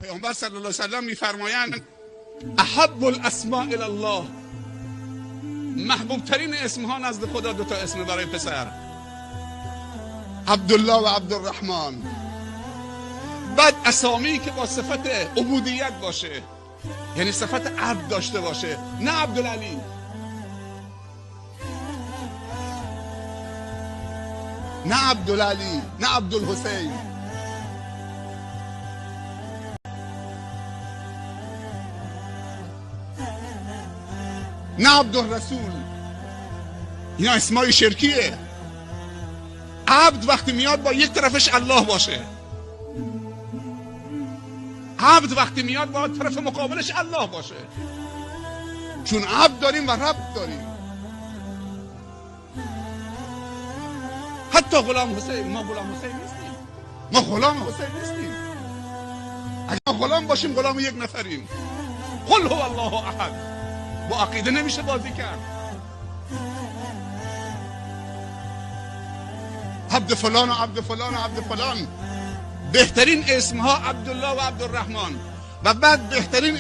پیامبر صلی الله علیه و سلم میفرمایند احب الاسماء الی الله، محبوب ترین اسم ها نزد خدا دو تا اسم برای پسر، عبدالله و عبدالرحمن. بعد اسامی که با صفت عبودیت باشه، یعنی صفت عبد داشته باشه، نه عبدالعلی، نه عبدالعلی، نه عبدالحسین. نه عبدالرسول. اینا اسمای شرکیه. عبد وقتی میاد با یک طرفش الله باشه، عبد وقتی میاد با طرف مقابلش الله باشه، چون عبد داریم و رب داریم. حتی غلام حسین، ما غلام حسین نیستیم، ما غلام حسین نیستیم. اگه ما غلام باشیم غلام یک نفریم. قل هو الله احد. با عقیده نمیشه بازی کرد. عبد فلان و عبد فلان و عبد فلان. بهترین اسمها عبدالله و عبدالرحمن. و بعد بهترین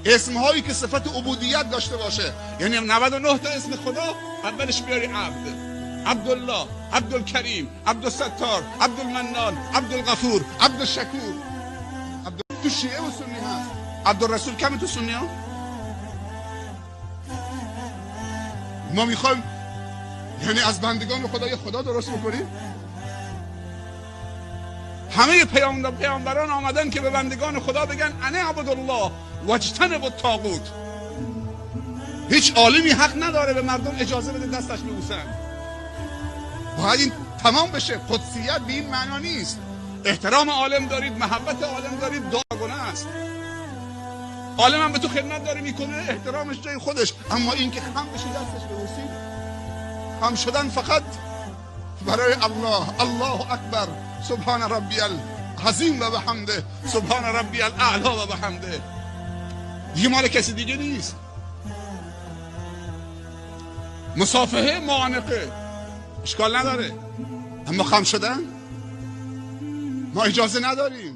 اسمهایی که صفت عبودیت داشته باشه، یعنی 99 تا اسم خدا اولش بیاری عبد. عبدالله، عبدالکریم، عبدالستار، عبدالمنان، عبدالغفور، عبدالشکور. تو شیعه و سنی هست. عبدالرسول کمی تو سنی ها؟ ما میخوایم یعنی از بندگان خدا یه خدا درست بکنیم. همه پیامبران آمدن که به بندگان خدا بگن انا عبد الله واجتنبوا الطاغوت. هیچ عالمی حق نداره به مردم اجازه بده دستش ببوسن. باید این تمام بشه. قدسیت به این معنا نیست. احترام عالم دارید، محبت عالم دارید، داغونه است. عالم هم به تو خدمت داره میکنه، احترامش جای خودش، اما این که خم بشی دستش ببوسی، خم شدن فقط برای الله. الله اکبر، سبحان ربی العظیم و بحمده، سبحان ربی الاعلی و بحمده. دیگه مال کسی دیگه نیست. مصافحه معانقه اشکال نداره، اما خم شدن ما اجازه نداریم.